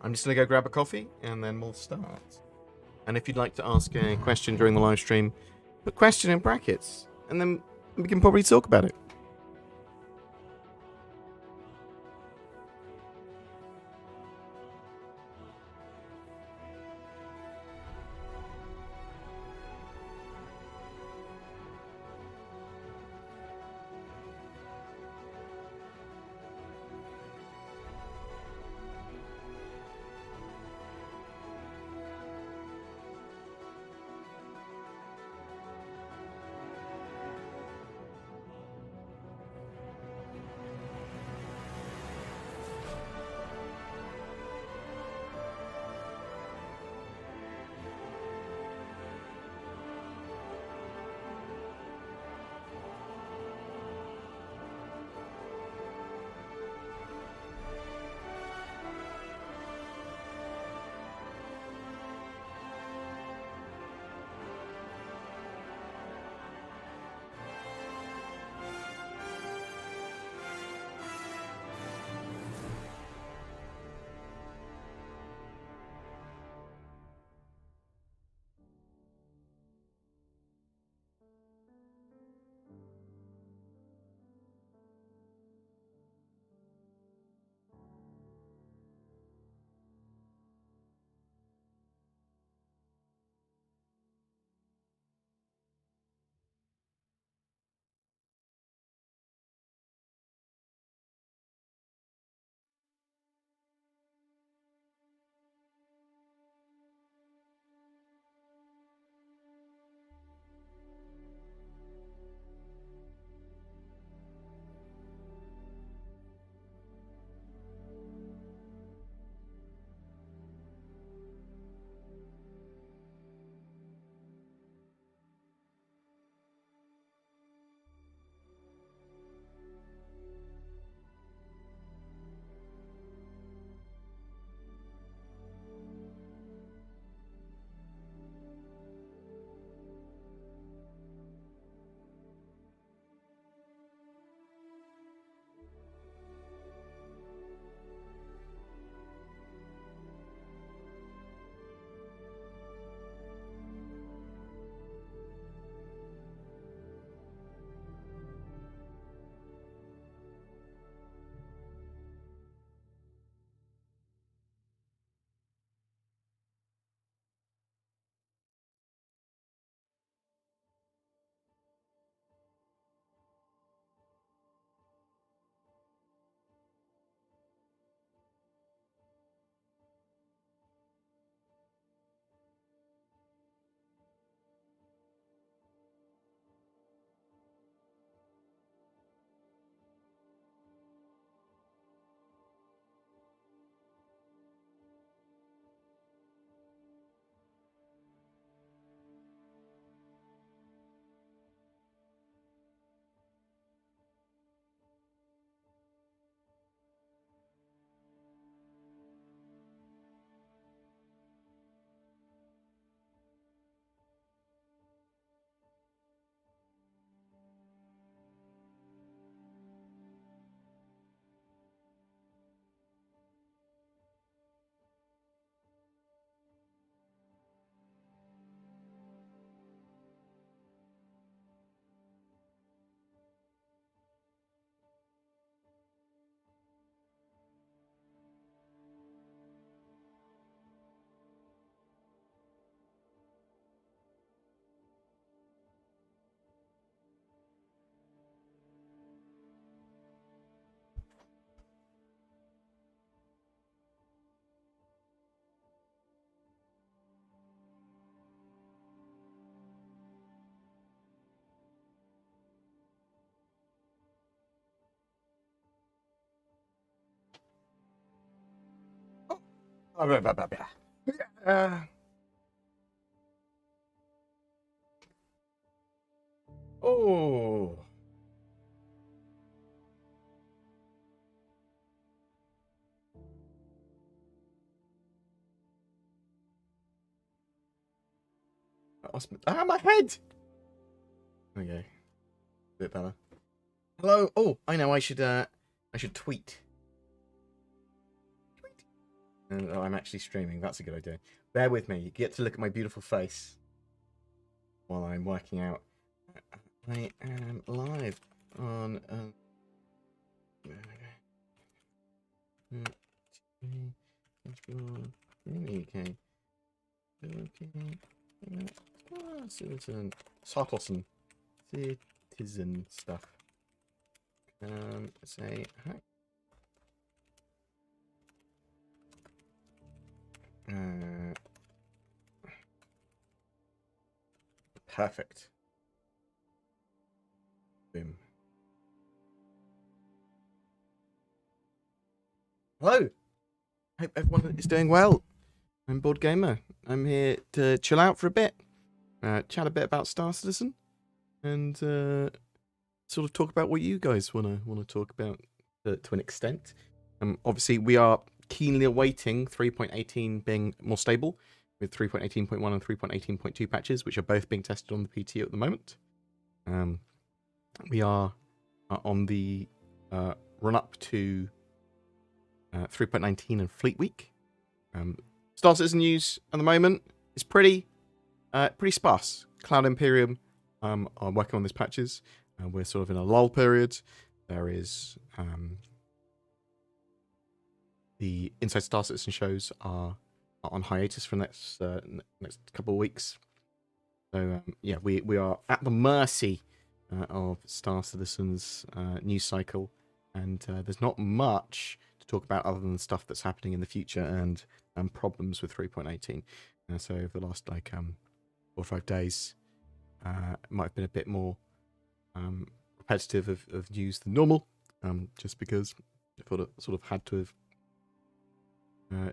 I'm just going to go grab a coffee and then we'll start. And if you'd like to ask a question during the live stream, put question in brackets and then we can probably talk about it. Oh. My head! Okay. Bit better. Hello. Oh, I know. I should tweet. Tweet. And I'm actually streaming. That's a good idea. Bear with me. You get to look at my beautiful face while I'm working out. I am live on. Okay. Citizen. Citizen stuff. Say hi. Perfect. Boom. Hello. Hope everyone is doing well. I'm BoredGamer. I'm here to chill out for a bit, chat a bit about Star Citizen, and sort of talk about what you guys want to talk about to an extent. Obviously, we are keenly awaiting 3.18 being more stable, with 3.18.1 and 3.18.2 patches, which are both being tested on the PTU at the moment. We are on the run up to 3.19 and Fleet Week. Star Citizen news at the moment is pretty sparse. Cloud Imperium are working on these patches. We're sort of in a lull period. There is the Inside Star Citizen shows are on hiatus for the next couple of weeks. So yeah, we are at the mercy of Star Citizen's news cycle, and there's not much to talk about other than the stuff that's happening in the future and problems with 3.18. So over the last 4 or 5 days, it might have been a bit more repetitive of news than normal, just because I thought it sort of had to have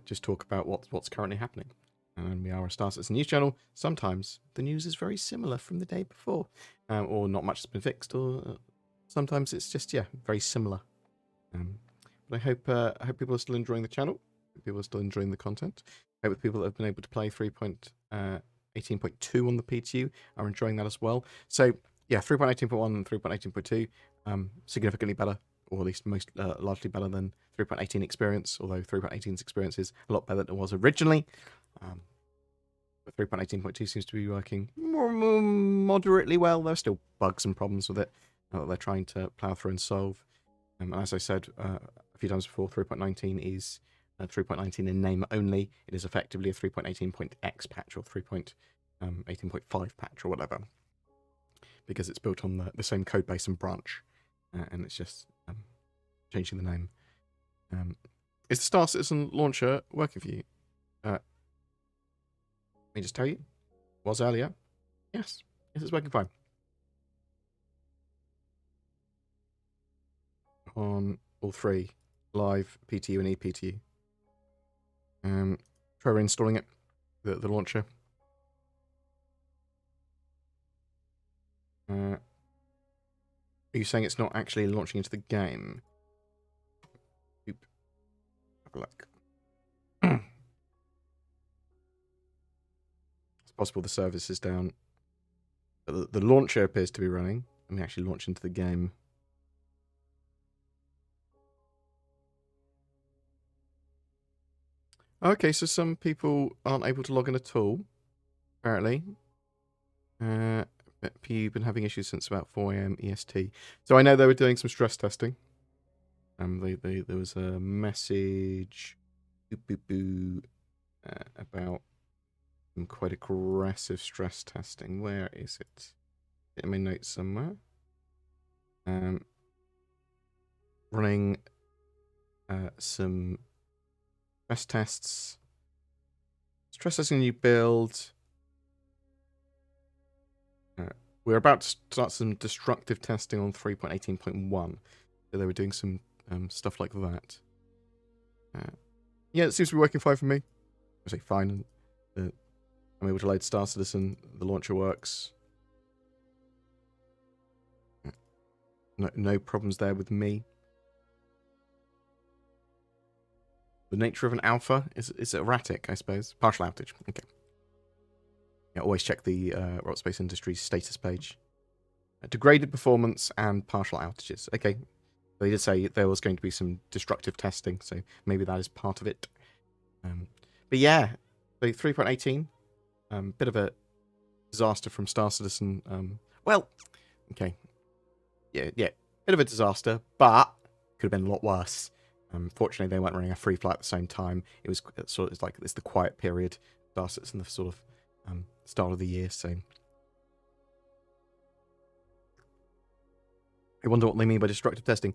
just talk about what's currently happening. And we are a Star Citizen news channel. Sometimes the news is very similar from the day before, or not much has been fixed, or sometimes it's just very similar. But I hope people are still enjoying the channel. People are still enjoying the content. I hope the people that have been able to play 3.18.2 on the PTU are enjoying that as well. So yeah, 3.18.1 and 3.18.2 significantly better, or at least most largely better than 3.18 experience, although 3.18's experience is a lot better than it was originally. But 3.18.2 seems to be working more moderately well. There's still bugs and problems with it that they're trying to plow through and solve. As I said a few times before, 3.19 is 3.19 in name only. It is effectively a 3.18.x patch or 3.18.5 patch or whatever, because it's built on the same code base and branch, and it's just changing the name. Is the Star Citizen launcher working for you? Let me just tell you. Was earlier. Yes, it's working fine. On all three, live, PTU, and ePTU. Try reinstalling it, the launcher. Are you saying it's not actually launching into the game? Oop. Have a look. It's possible the service is down. But the launcher appears to be running. Let me actually launch into the game. Okay, so some people aren't able to log in at all, apparently. You've been having issues since about 4 AM EST. So I know they were doing some stress testing. There was a message about some quite aggressive stress testing. Where is it? In my notes somewhere. Running some stress tests. Stress testing a new build. We're about to start some destructive testing on 3.18.1. So they were doing some stuff like that. Yeah, it seems to be working fine for me. I say fine. I'm able to load Star Citizen. The launcher works. No problems there with me. The nature of an alpha is erratic, I suppose. Partial outage. Okay. Yeah, always check the Rock Space Industries status page. Degraded performance and partial outages. Okay. They did say there was going to be some destructive testing, so maybe that is part of it. But yeah, so 3.18, bit of a disaster from Star Citizen. Well, okay, yeah, bit of a disaster, but could have been a lot worse. Fortunately, they weren't running a free flight at the same time. It was sort of like it's the quiet period. Star Citizen, the sort of start of the year. So I wonder what they mean by destructive testing.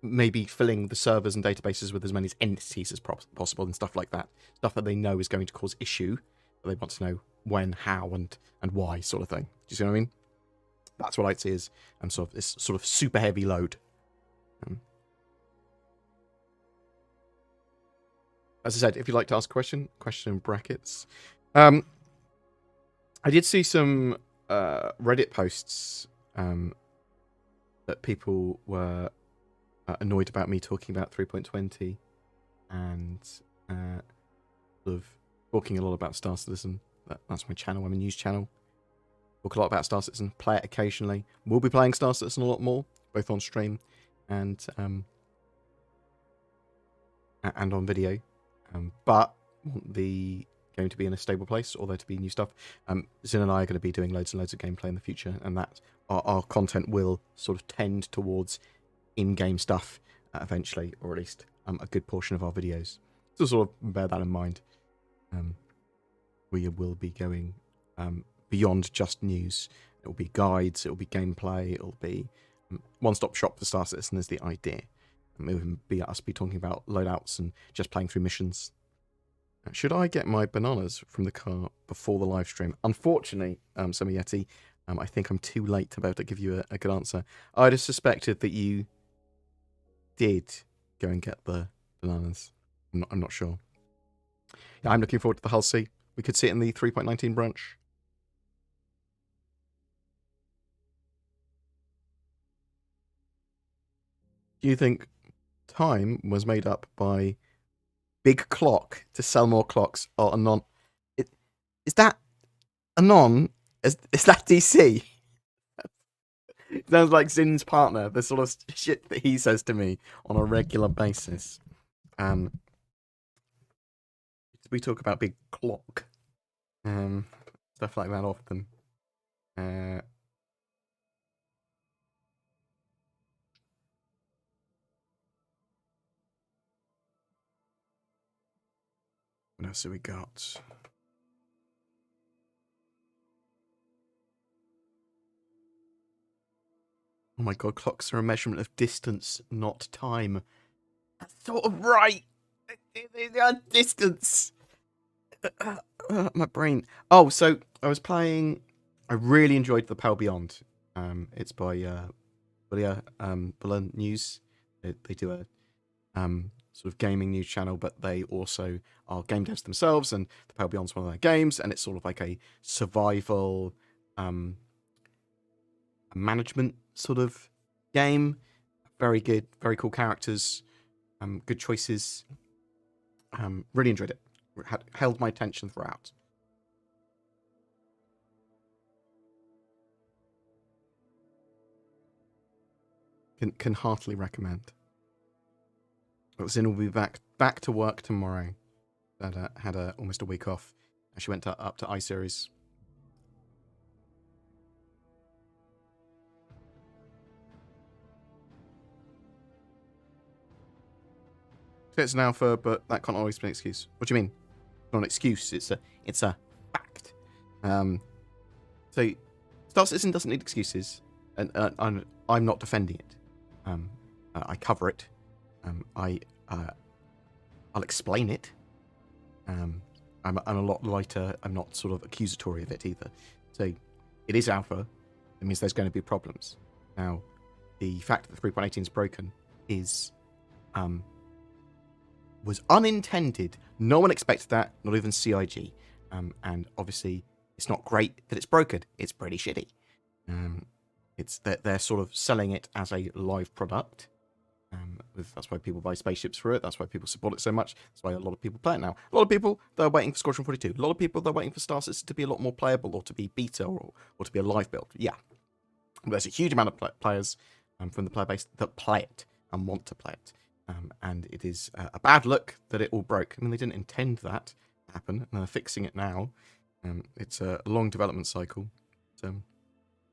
Maybe filling the servers and databases with as many entities as possible and stuff like that. Stuff that they know is going to cause issue. But they want to know when, how, and why, sort of thing. Do you see what I mean? That's what I'd see as sort of this sort of super heavy load. As I said, if you'd like to ask a question in brackets. I did see some Reddit posts that people were annoyed about me talking about 3.20 and sort of talking a lot about Star Citizen. That's my channel. I'm a news channel. Talk a lot about Star Citizen. Play it occasionally. We'll be playing Star Citizen a lot more, both on stream and on video. But the game to be in a stable place, or there to be new stuff. Zin and I are going to be doing loads and loads of gameplay in the future, and that our content will sort of tend towards in-game stuff eventually, or at least a good portion of our videos. So sort of bear that in mind. We will be going beyond just news. It will be guides, it will be gameplay, it will be one-stop shop for Star Citizen is the idea. It will be us talking about loadouts and just playing through missions. Should I get my bananas from the car before the live stream? Unfortunately, Summer Yeti, I think I'm too late to be able to give you a good answer. I'd have suspected that you did go and get the bananas. I'm not sure. Yeah, I'm looking forward to the Hull C. We could see it in the 3.19 branch. Do you think time was made up by Big Clock to sell more clocks or Anon? Is that Anon? Is that DC? Sounds like Zin's partner, the sort of shit that he says to me on a regular basis. We talk about Big Clock. Stuff like that often. What else have we got? Oh my god, clocks are a measurement of distance, not time. That's sort of right. They are distance. My brain. Oh, so I was playing. I really enjoyed The Pale Beyond. It's by Bulla News. They do a sort of gaming news channel, but they also are game devs themselves, and The Pale Beyond's one of their games, and it's sort of like a survival management sort of game. Very good, very cool characters, good choices. Really enjoyed it. Held my attention throughout. Can heartily recommend. Zin will be back to work tomorrow. Had almost a week off. She went up to iSeries. It's an alpha, but that can't always be an excuse. What do you mean? It's not an excuse. It's a fact. So Star Citizen doesn't need excuses, and I'm not defending it. I cover it. I'll explain it. I'm a lot lighter. I'm not sort of accusatory of it either. So it is alpha. It means there's going to be problems. Now, the fact that the 3.18 is broken is was unintended. No one expected that, not even CIG. And obviously, it's not great that it's broken. It's pretty shitty. It's that they're sort of selling it as a live product. That's why people buy spaceships for it. That's why people support it so much. That's why a lot of people play it now. A lot of people, they're waiting for Squadron 42. A lot of people, they're waiting for Star Citizen to be a lot more playable, or to be beta, or to be a live build. Yeah. There's a huge amount of players from the player base that play it and want to play it. and it is a bad look that it all broke. I mean, they didn't intend that to happen, and they're fixing it now. It's a long development cycle. So,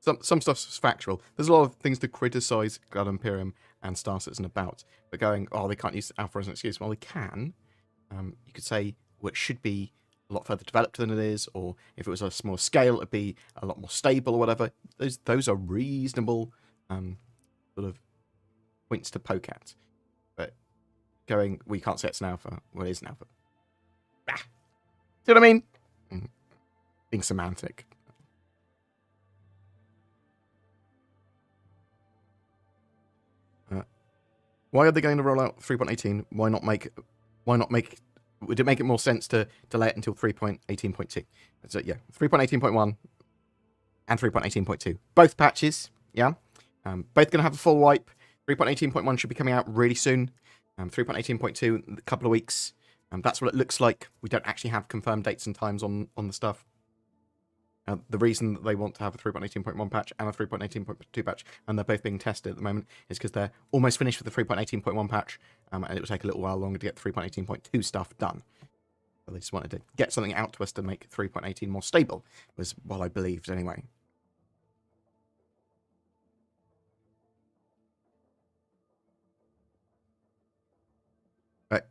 some stuff's factual. There's a lot of things to criticize Glad Imperium and Star Citizen about, but going, oh, they can't use Alpha as an excuse. Well, they can. You could say, well, it should be a lot further developed than it is, or if it was a smaller scale, it'd be a lot more stable or whatever. Those are reasonable sort of points to poke at. But going, we can't say it's an alpha. Well, it is an alpha. Ah, see what I mean? Being semantic. Why are they going to roll out 3.18? Why not make? Would it make it more sense to delay it until 3.18.2? So yeah, 3.18.1 and 3.18.2. Both patches, yeah. Both going to have a full wipe. 3.18.1 should be coming out really soon. 3.18.2 in a couple of weeks. That's what it looks like. We don't actually have confirmed dates and times on the stuff. The reason that they want to have a 3.18.1 patch and a 3.18.2 patch, and they're both being tested at the moment, is because they're almost finished with the 3.18.1 patch, and it will take a little while longer to get 3.18.2 stuff done. So they just wanted to get something out to us to make 3.18 more stable, was what I believed anyway.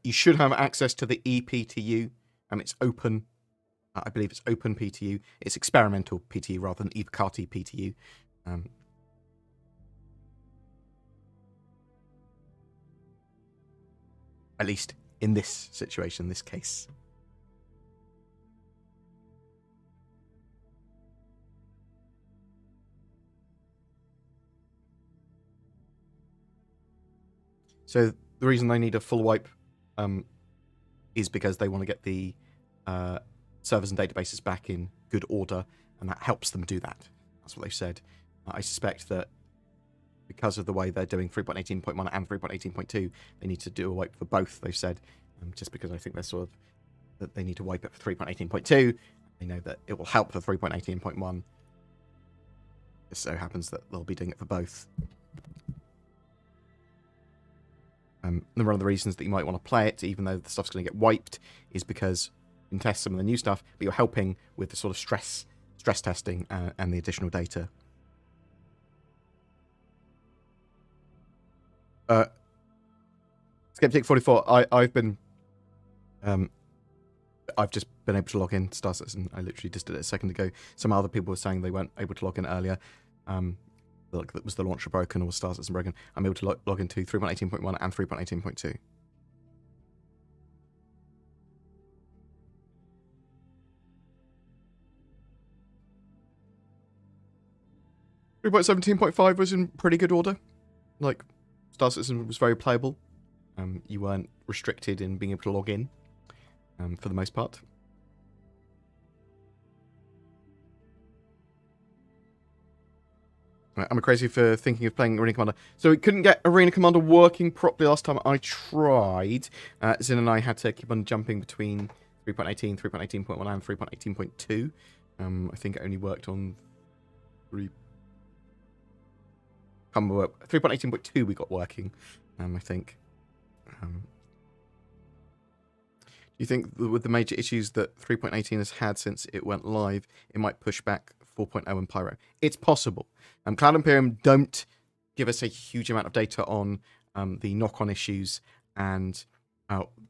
You should have access to the ePTU. It's open. I believe it's open PTU. It's experimental PTU rather than EVCATI PTU. At least in this situation, this case. So the reason they need a full wipe is because they want to get the servers and databases back in good order, and that helps them do that. That's what they've said. I suspect that because of the way they're doing 3.18.1 and 3.18.2, they need to do a wipe for both, they've said, just because I think they're sort of, that they need to wipe it for 3.18.2. They know that it will help for 3.18.1. It so happens that they'll be doing it for both. And one of the reasons that you might want to play it, even though the stuff's going to get wiped, is because you can test some of the new stuff, but you're helping with the sort of stress testing and the additional data. Skeptic44, I've just been able to log in to Star Citizen. I literally just did it a second ago. Some other people were saying they weren't able to log in earlier. Like that was the launcher broken or Star Citizen broken. I'm able to log into 3.18.1 and 3.18.2. 3.17.5 was in pretty good order. Like, Star Citizen was very playable. You weren't restricted in being able to log in, for the most part. I'm crazy for thinking of playing Arena Commander. So we couldn't get Arena Commander working properly last time I tried. Zin and I had to keep on jumping between 3.18, 3.18.1 and 3.18.2. I think it only worked on 3.18.2 we got working, I think. Do you think with the major issues that 3.18 has had since it went live, it might push back 4.0 and Pyro? It's possible. Cloud Imperium don't give us a huge amount of data on the knock-on issues and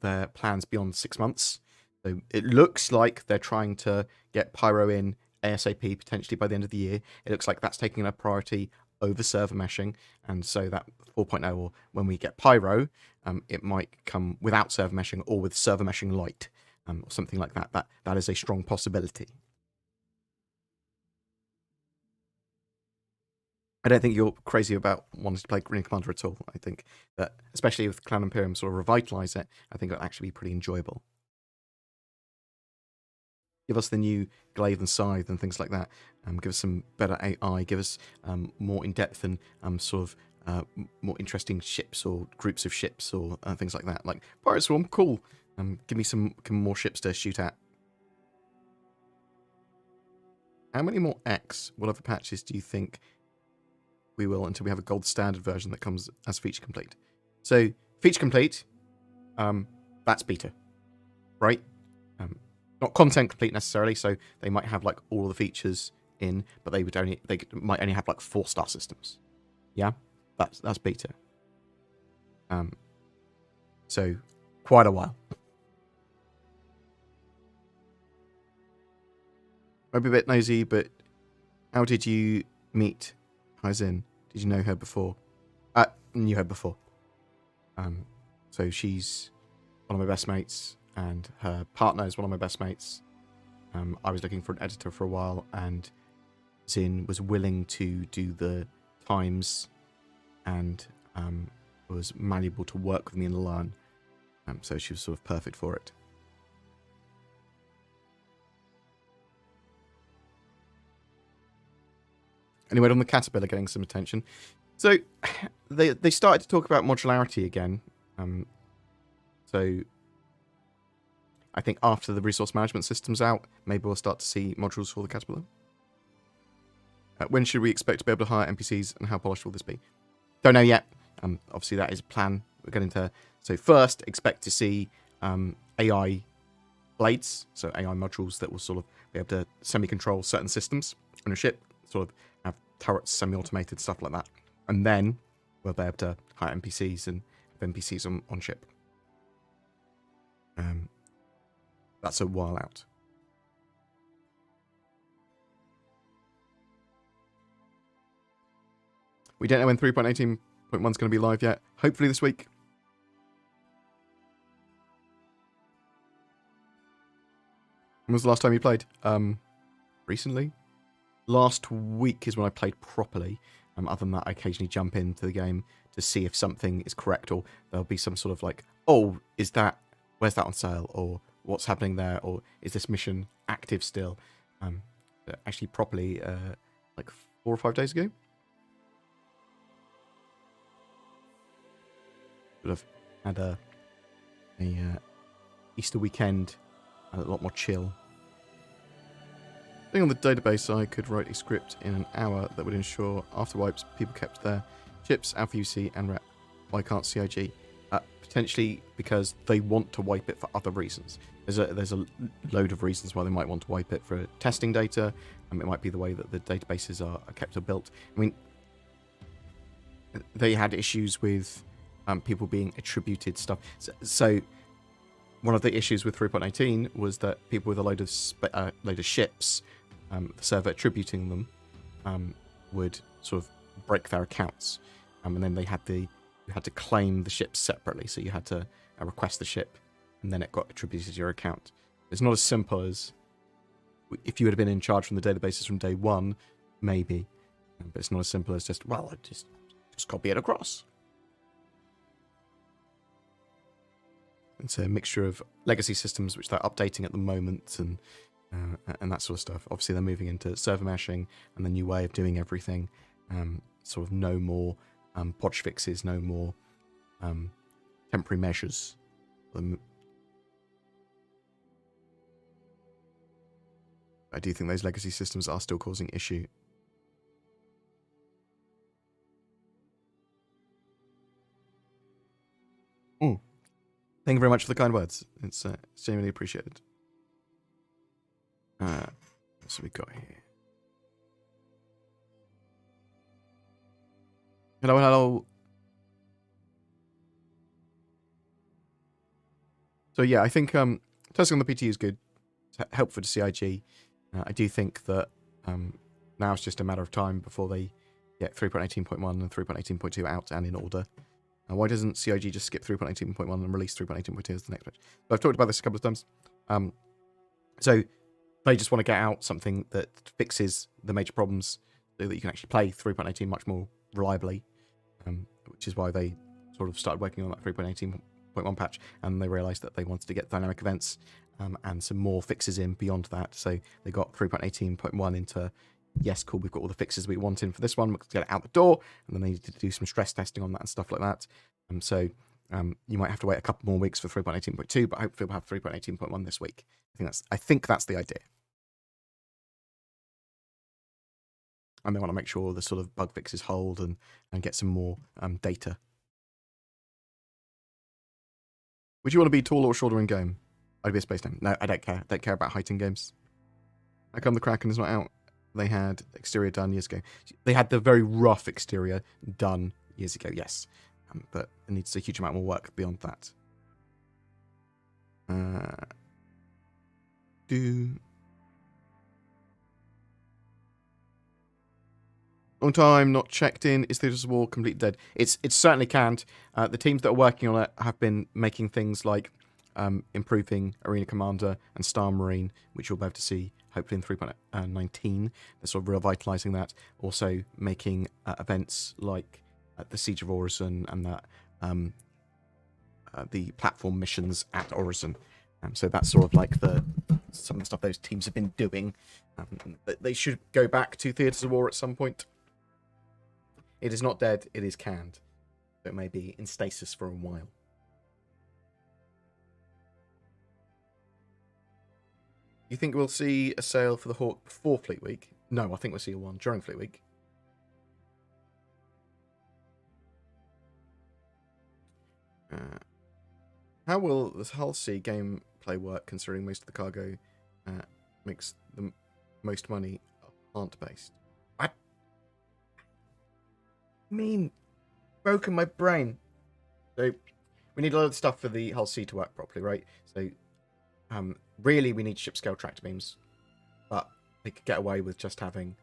their plans beyond 6 months. So it looks like they're trying to get Pyro in ASAP, potentially by the end of the year. It looks like that's taking a priority over server meshing, and so that 4.0, or when we get Pyro, it might come without server meshing or with server meshing light, or something like that. That is a strong possibility. I don't think you're crazy about wanting to play Green Commander at all. I think that, especially with Clan Imperium sort of revitalize it, I think it'll actually be pretty enjoyable. Give us the new Glaive and Scythe and things like that. Give us some better AI. Give us more in-depth and sort of more interesting ships or groups of ships or things like that. Like Pirate Swarm, cool. Give me some more ships to shoot at. How many more X, whatever patches, do you think we will until we have a gold standard version that comes as feature complete? So feature complete, that's beta, right? Not content complete necessarily, so they might have like all the features in, but they might only have like 4 star systems. Yeah, that's beta. So quite a while. Might be a bit nosy, but how did you meet Haizin? Did you know her before? Knew her before. So she's one of my best mates, and her partner is one of my best mates. I was looking for an editor for a while, and Zin was willing to do the times and was malleable to work with me and learn. So she was sort of perfect for it. Anyway, on the caterpillar getting some attention. So they started to talk about modularity again. So I think after the resource management system's out, maybe we'll start to see modules for the caterpillar. When should we expect to be able to hire NPCs, and how polished will this be? Don't know yet. Obviously, that is a plan. We're getting to... So first, expect to see AI blades, so AI modules that will sort of be able to semi-control certain systems on a ship, sort of have turrets, semi-automated, stuff like that. And then we'll be able to hire NPCs and have NPCs on ship. That's a while out. We don't know when 3.18.1 is going to be live yet. Hopefully this week. When was the last time you played? Recently? Last week is when I played properly. Other than that, I occasionally jump into the game to see if something is correct, or there'll be some sort of like, oh, where's that on sale? Or what's happening there? Or is this mission active still? Actually properly, like 4 or 5 days ago. Sort of had a Easter weekend, a lot more chill. Being on the database, I could write a script in an hour that would ensure after wipes people kept their chips, alpha UC, and rep. Why can't CIG? Potentially because they want to wipe it for other reasons. There's a load of reasons why they might want to wipe it. For testing data, it might be the way that the databases are kept or built. I mean, they had issues with people being attributed stuff. So one of the issues with 3.18 was that people with a load of ships, the server attributing them, would sort of break their accounts, and then you had to claim the ships separately. So you had to request the ship, and then it got attributed to your account. It's not as simple as if you would have been in charge from the databases from day one, maybe, but it's not as simple as just copy it across. It's a mixture of legacy systems which they're updating at the moment and that sort of stuff. Obviously, they're moving into server meshing and the new way of doing everything. Sort of no more podge fixes, no more temporary measures. I do think those legacy systems are still causing issue. Thank you very much for the kind words. It's genuinely appreciated. What's we got here? Hello. So yeah, I think testing on the PT is good. It's helpful to CIG. I do think that now it's just a matter of time before they get 3.18.1 and 3.18.2 out and in order. Why doesn't CIG just skip 3.18.1 and release 3.18.2 as the next patch? So I've talked about this a couple of times. So they just want to get out something that fixes the major problems so that you can actually play 3.18 much more reliably, which is why they sort of started working on that 3.18.1 patch, and they realized that they wanted to get dynamic events and some more fixes in beyond that. So they got 3.18.1 into, yes, cool, we've got all the fixes we want in for this one, let's get it out the door, and then they needed to do some stress testing on that and stuff like that. So you might have to wait a couple more weeks for 3.18.2, but hopefully we'll have 3.18.1 this week. I think that's the idea. And they want to make sure the sort of bug fixes hold and get some more data. Would you want to be taller or shorter in game? I'd be a space name. No, I don't care. I don't care about height in games. How come the Kraken is not out? They had exterior done years ago. They had the very rough exterior done years ago, yes. But it needs a huge amount more work beyond that. Long time not checked in. Is Theatres of War completely dead? It's certainly canned. The teams that are working on it have been making things like improving Arena Commander and Star Marine, which you'll be able to see hopefully in 3.19. They're sort of revitalizing that. Also making events like the Siege of Orison and that the platform missions at Orison. So that's sort of like some of the stuff those teams have been doing. They should go back to Theatres of War at some point. It is not dead, it is canned. It may be in stasis for a while. You think we'll see a sale for the Hawk before Fleet Week? No, I think we'll see one during Fleet Week. How will this Hull C gameplay work considering most of the cargo makes the most money plant-based? I mean, broken my brain. So we need a lot of stuff for the Hull C to work properly, right? So really we need ship-scale tractor beams, but they could get away with just having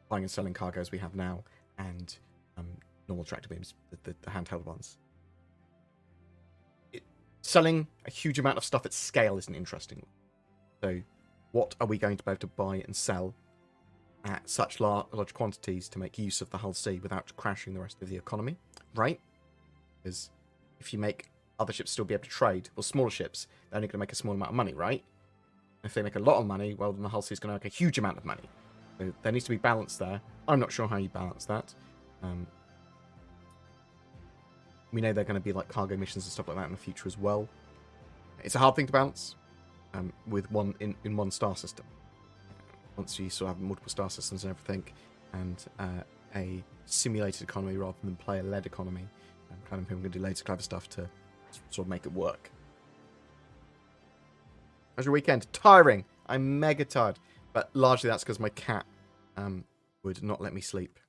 buying and selling cargo as we have now, and normal tractor beams, the handheld ones. Selling a huge amount of stuff at scale is an interesting one. So what are we going to be able to buy and sell at such large quantities to make use of the Hull C without crashing the rest of the economy, right? Because if you make other ships still be able to trade, well, smaller ships, they're only going to make a small amount of money, right? If they make a lot of money, well, then the Hull C is going to make a huge amount of money. So there needs to be balance there. I'm not sure how you balance that. We know they're going to be like cargo missions and stuff like that in the future as well. It's a hard thing to balance with one in one star system. Once you sort of have multiple star systems and everything, and a simulated economy rather than player-led economy, kind of people can do loads of clever stuff to sort of make it work. How's your weekend? Tiring. I'm mega tired, but largely that's because my cat would not let me sleep.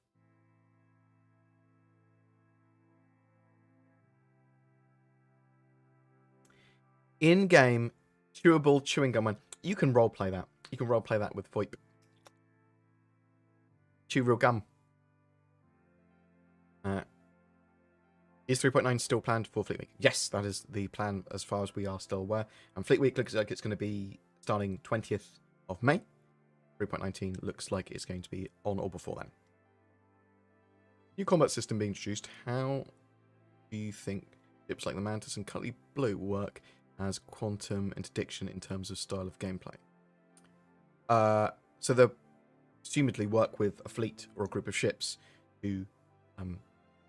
In-game chewable chewing gum. You can roleplay that. You can roleplay that with VoIP. Chew real gum. Is 3.9 still planned for Fleet Week? Yes, that is the plan as far as we are still aware. And Fleet Week looks like it's going to be starting 20th of May. 3.19 looks like it's going to be on or before then. New combat system being introduced. How do you think ships like the Mantis and Cutlery Blue work as quantum interdiction in terms of style of gameplay? So they'll assumedly work with a fleet or a group of ships to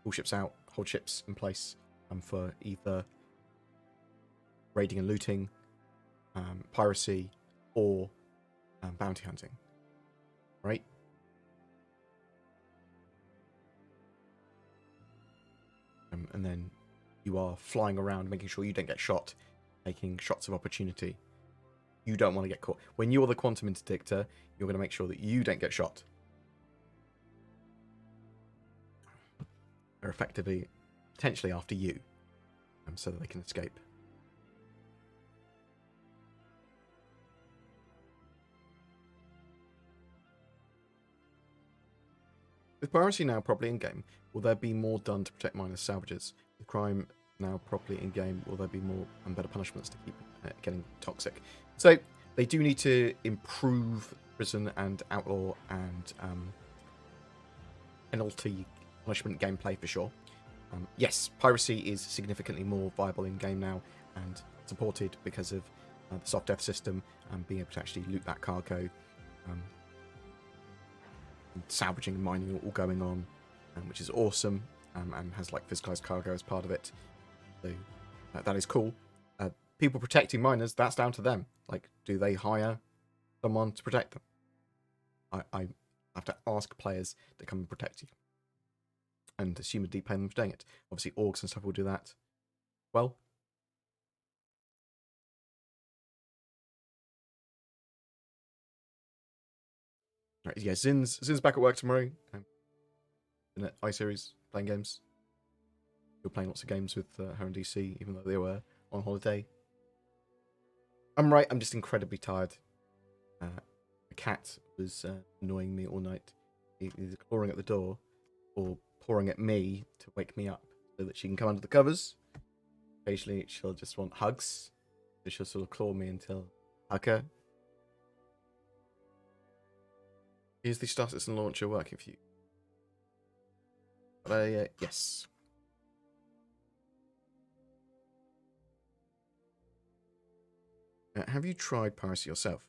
pull ships out, hold ships in place for either raiding and looting, piracy, or bounty hunting, right? And then you are flying around making sure you don't get shot, taking shots of opportunity. You don't want to get caught. When you're the quantum interdictor, you're going to make sure that you don't get shot. They're effectively, potentially after you, so that they can escape. With piracy now properly in-game, will there be more done to protect miners' salvages? With crime now properly in-game, will there be more and better punishments to keep getting toxic? So they do need to improve prison and outlaw and penalty punishment gameplay for sure. Yes, piracy is significantly more viable in-game now and supported because of the soft death system and being able to actually loot that cargo. Salvaging and mining all going on, which is awesome, and has like physicalized cargo as part of it. So that is cool. People protecting miners, that's down to them. Like, do they hire someone to protect them? I have to ask players to come and protect you, and assumedly pay them for doing it. Obviously, orgs and stuff will do that. well. Right, yeah, Zin's back at work tomorrow. In an iSeries, playing games. We're playing lots of games with her and DC, even though they were on holiday. I'm right, I'm just incredibly tired. The cat was annoying me all night, either clawing at the door or pawing at me to wake me up so that she can come under the covers. Occasionally, she'll just want hugs, so she'll sort of claw me until I hug her. Is the Star Citizen launcher working for you? Yes. Have you tried piracy yourself?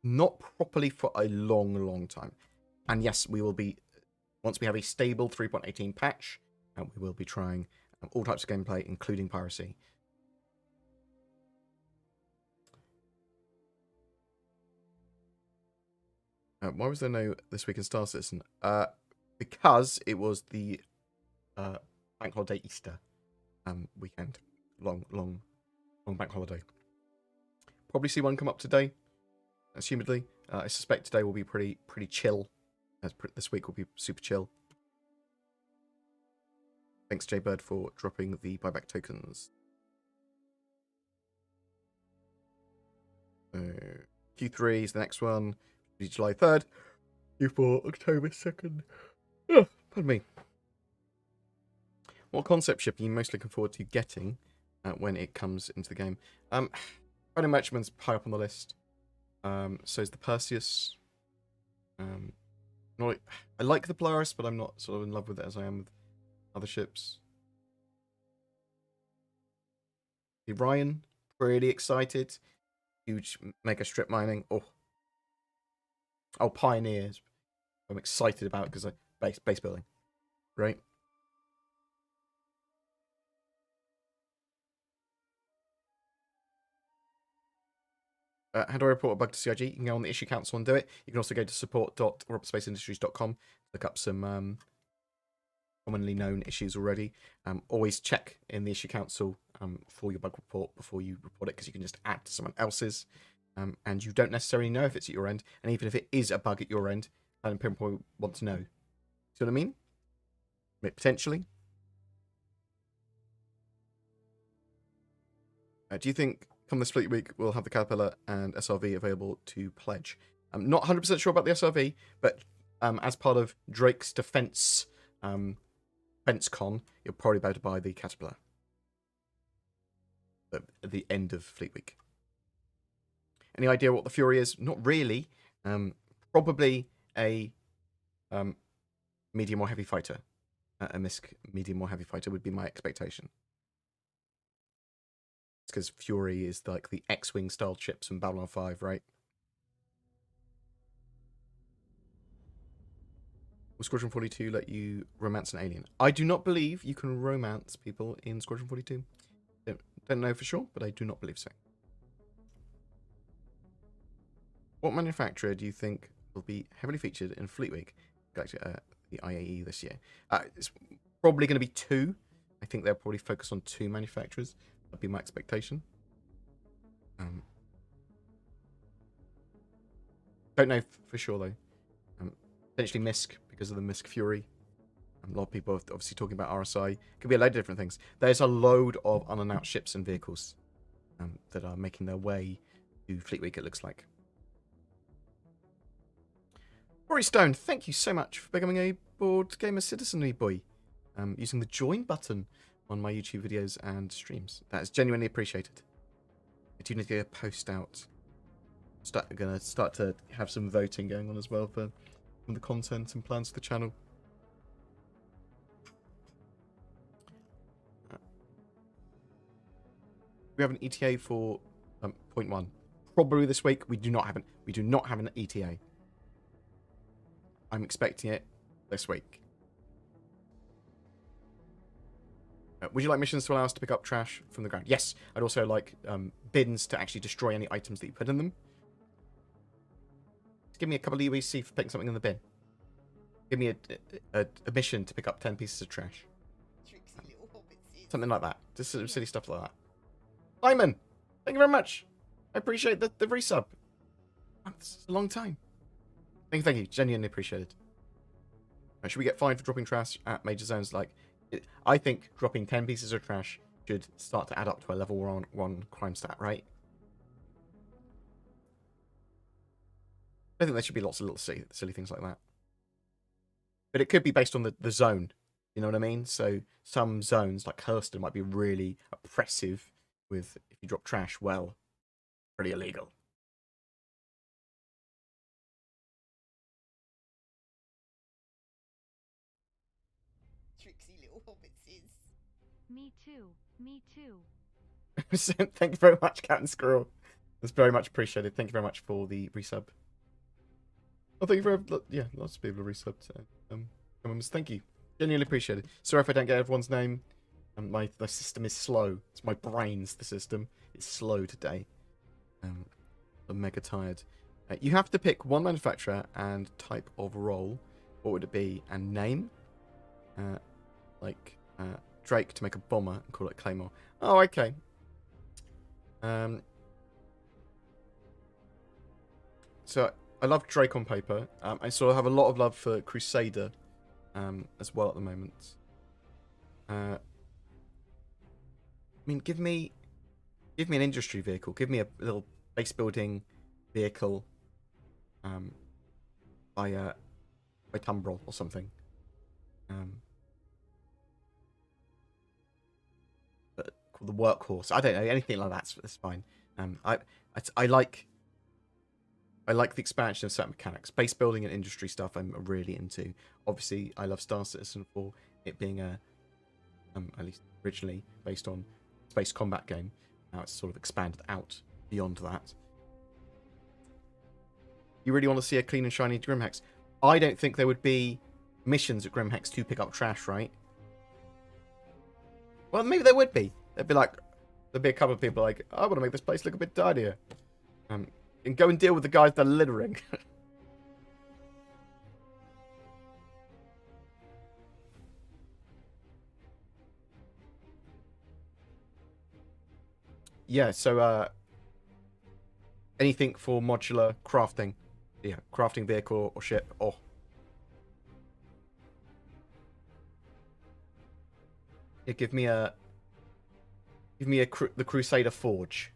Not properly for a long time. And yes, we will be, once we have a stable 3.18 patch, we will be trying all types of gameplay, including piracy. Why was there no This Week in Star Citizen? Because it was the bank holiday Easter weekend. Long bank holiday. Probably see one come up today, assumedly. I suspect today will be pretty chill. This week will be super chill. Thanks, Jaybird, for dropping the buyback tokens. Q3 is the next one. July 3rd. Q4, October 2nd. Oh, pardon me. What concept ship are you most looking forward to getting when it comes into the game? Friday Merchantman's high up on the list. So is the Perseus. I like the Polaris, but I'm not sort of in love with it as I am with other ships. The Ryan, pretty excited. Huge mega strip mining. Oh, Pioneers. I'm excited about because base building, right? How do I report a bug to CIG? You can go on the issue council and do it. You can also go to support.robotspaceindustries.com to look up some commonly known issues already. Always check in the issue council for your bug report before you report it, because you can just add to someone else's. And you don't necessarily know if it's at your end. And even if it is a bug at your end, Pinpoint want to know. See what I mean? Potentially. Do you think come this fleet week we'll have the Caterpillar and SRV available to pledge? I'm not 100% sure about the SRV, but as part of Drake's defense FenceCon, you'll probably be able to buy the Caterpillar at the end of fleet week. Any idea what the Fury is? Not really. Probably a medium or heavy fighter. A MISC medium or heavy fighter would be my expectation. It's because Fury is like the X-Wing style ships from Babylon 5, right? Will Squadron 42 let you romance an alien? I do not believe you can romance people in Squadron 42. Don't know for sure, but I do not believe so. What manufacturer do you think will be heavily featured in Fleet Week, the IAE this year? It's probably going to be two. I think they'll probably focus on two manufacturers. That'd be my expectation. Don't know for sure though. Potentially MISC because of the MISC Fury. A lot of people are obviously talking about RSI. Could be a load of different things. There's a load of unannounced ships and vehicles that are making their way to Fleet Week, it looks like. Rory Stone, thank you so much for becoming a BoredGamer citizenry boy. Using the join button on my YouTube videos and streams. That is genuinely appreciated. I do need to get a post out. Gonna start to have some voting going on as well for the content and plans for the channel. We have an ETA for 0.1. Probably this week. We do not have an ETA. I'm expecting it this week. Would you like missions to allow us to pick up trash from the ground? Yes. I'd also like bins to actually destroy any items that you put in them. Just give me a couple of UEC for picking something in the bin. Give me a mission to pick up 10 pieces of trash. Something like that. Just silly stuff like that. Simon, thank you very much. I appreciate the resub. That's a long time. Thank you. Genuinely appreciate it. Should we get fined for dropping trash at major zones? Like, I think dropping 10 pieces of trash should start to add up to a level 1 crime stat, right? I think there should be lots of little silly things like that. But it could be based on the zone. You know what I mean? So some zones, like Hurston, might be really oppressive with, if you drop trash, well, pretty illegal. Tricksy little hobbitses. Me too. Me too. Thank you very much, Captain Squirrel. That's very much appreciated. Thank you very much for the resub. Oh, thank you very much. Yeah, lots of people resub. Thank you. Genuinely appreciated. Sorry if I don't get everyone's name. My system is slow. It's my brain's the system. It's slow today. I'm mega tired. You have to pick one manufacturer and type of role. What would it be? And name. Drake to make a bomber and call it Claymore. Oh, okay. So I love Drake on paper. I sort of have a lot of love for Crusader as well at the moment. I mean, give me an industry vehicle. Give me a little base building vehicle by Tumbrel or something. But called the workhorse. I don't know, anything like that's fine. I like the expansion of certain mechanics. Base building and industry stuff I'm really into. Obviously, I love Star Citizen for it being at least originally based on space combat game. Now it's sort of expanded out beyond that. You really want to see a clean and shiny Grimhex? I don't think there would be missions at Grimhex to pick up trash, right? Well, maybe there would be. There'd be a couple of people like, I want to make this place look a bit tidier. And go and deal with the guys that are littering. Yeah, so anything for modular crafting. Yeah, crafting vehicle or ship. Oh. Yeah, give me the Crusader Forge.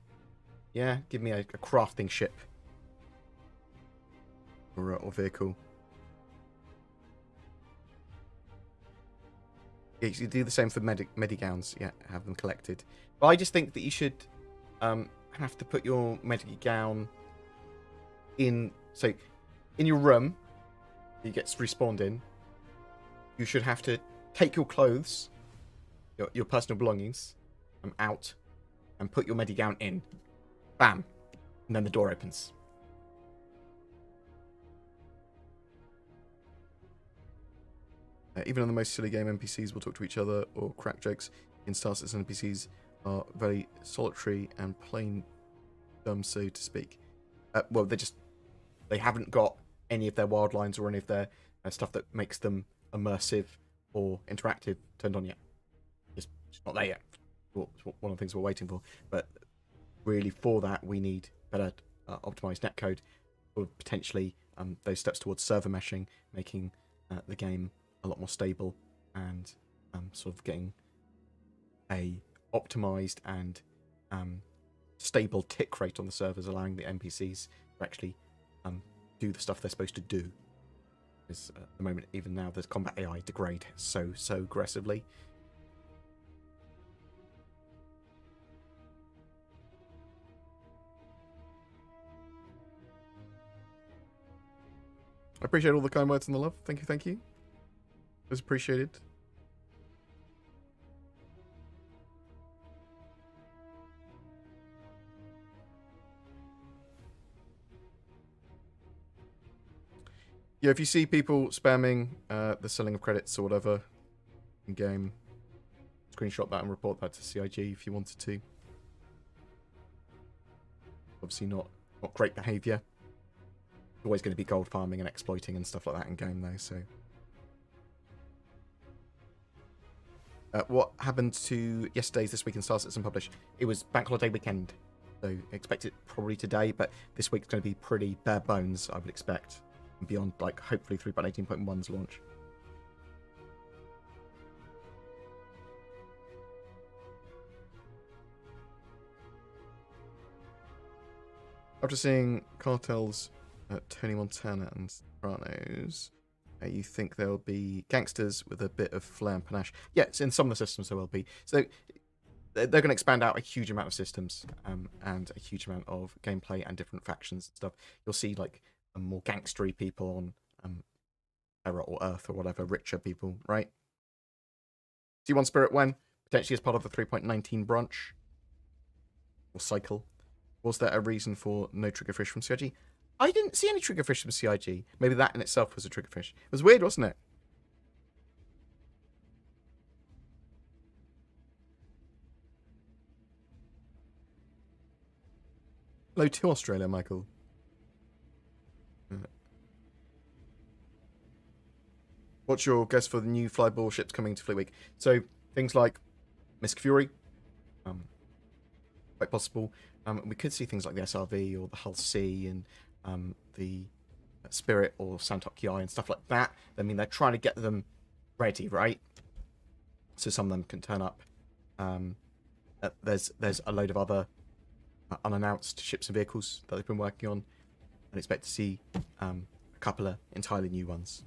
Yeah, give me a crafting ship. Or vehicle. Yeah, you do the same for Medigowns. Yeah, have them collected. But I just think that you should have to put your Medigown in... So, in your room, you get respawned in, you should have to take your clothes, your personal belongings, out, and put your Medigown in. Bam. And then the door opens. Even on the most silly game, NPCs will talk to each other or crack jokes. In Star Citizen, NPCs are very solitary and plain dumb, so to speak. Well, they haven't got any of their wild lines or any of their stuff that makes them immersive or interactive turned on yet. It's not there yet. Well, it's one of the things we're waiting for. But really, for that, we need better optimized netcode, or potentially those steps towards server meshing, making the game a lot more stable and sort of getting a optimized and stable tick rate on the servers, allowing the NPCs to actually do the stuff they're supposed to do. Because at the moment, even now, the combat AI degrade so aggressively. I appreciate all the kind words and the love. Thank you. It's appreciated. Yeah, if you see people spamming the selling of credits or whatever in game, screenshot that and report that to CIG if you wanted to. Obviously not great behaviour. Always going to be gold farming and exploiting and stuff like that in game though, so. What happened to yesterday's This Week in Star Citizen publish? It was bank holiday weekend, so expect it probably today, but this week's going to be pretty bare bones, I would expect, beyond, like, hopefully 3.18.1's launch. After seeing Cartel's Tony Montana and Sopranos, you think there'll be gangsters with a bit of flair and panache? Yes, in some of the systems there will be. So they're going to expand out a huge amount of systems and a huge amount of gameplay and different factions and stuff. You'll see like more gangstery people on Terra or Earth or whatever, richer people, right? C1 Spirit when? Potentially as part of the 3.19 branch or cycle. Was there a reason for no triggerfish from CIG? I didn't see any triggerfish from CIG. Maybe that in itself was a triggerfish. It was weird, wasn't it? Hello to Australia, Michael. What's your guess for the new flyball ships coming to Fleet Week? So things like Misk Fury, quite possible. We could see things like the SRV or the Hull C and the Spirit or Santok Ki and stuff like that. I mean, they're trying to get them ready, right? So some of them can turn up. There's a load of other unannounced ships and vehicles that they've been working on, and expect to see a couple of entirely new ones.